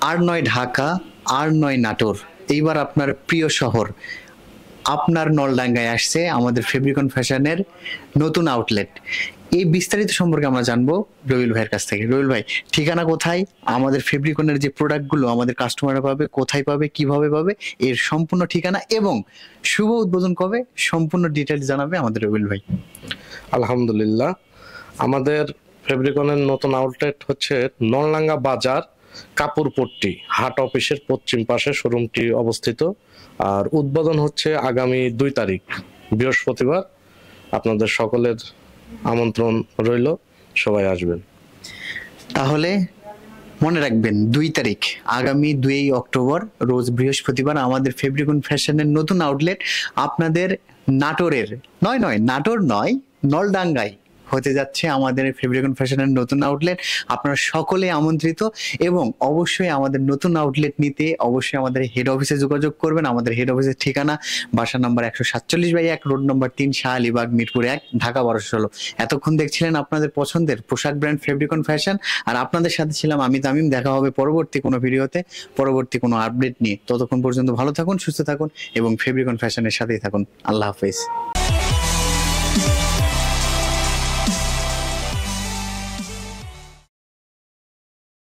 আর ৯ ঢাকা, আর ৯ নাটোর, এইবার আপনার প্রিয় শহর আপনার নলডাঙ্গায় আসছে আমাদের ফেব্রিকন ফ্যাশনের নতুন আউটলেট। এই বিস্তারিত সম্পর্কে আমরা জানবো রবিউল ভাইয়ের কাছ থেকে। রবিউল ভাই, ঠিকানা কোথায়, আমাদের ফেব্রিকনের যে প্রোডাক্টগুলো আমাদের কাস্টমাররা পাবে, কোথায় পাবে, কিভাবে পাবে, এর সম্পূর্ণ ঠিকানা এবং শুভ উদ্বোধন কবে, সম্পূর্ণ ডিটেইলস জানাবে আমাদের রবিউল ভাই। আলহামদুলিল্লাহ, আমাদের ফেব্রিকনের নতুন আউটলেট হচ্ছে নলডাঙ্গা বাজার কাপুরপট্টি হাট অফিসের পশ্চিম পাশে শোরুমটি অবস্থিত। আর উদ্বোধন হচ্ছে আগামী 2 তারিখ বৃহস্পতিবার। আপনাদের সকলের আমন্ত্রণ রইল, সবাই আসবেন। তাহলে মনে রাখবেন 2 তারিখ, আগামী 2 অক্টোবর রোজ বৃহস্পতিবার আমাদের ফেব্রিকন ফ্যাশনের নতুন আউটলেট আপনাদের নাটোরের নাটোর নয়, নলডাঙ্গায় হতে যাচ্ছে আমাদের ফেব্রিকন ফ্যাশনের নতুন আউটলেট। আপনারা সকলে আমন্ত্রিত এবং অবশ্যই আমাদের নতুন আউটলেট নিতে অবশ্যই আমাদের হেড অফিসে যোগাযোগ করবেন। আমাদের হেড অফিসের ঠিকানা বাসা number 147/1, road number 3, Shah Alibag, Mirpur 1, Dhaka 1216। এতক্ষণ দেখছিলেন আপনাদের পছন্দের পোশাক ব্র্যান্ড ফেব্রিকন ফ্যাশন, আর আপনাদের সাথে ছিলাম আমি তামিম। দেখা হবে পরবর্তী কোনো ভিডিওতে, পরবর্তী কোনো আপডেট নিয়ে। ততক্ষণ পর্যন্ত ভালো থাকুন, সুস্থ থাকুন এবং ফেব্রিকন ফ্যাশনের সাথেই থাকুন। আল্লাহ হাফেজ।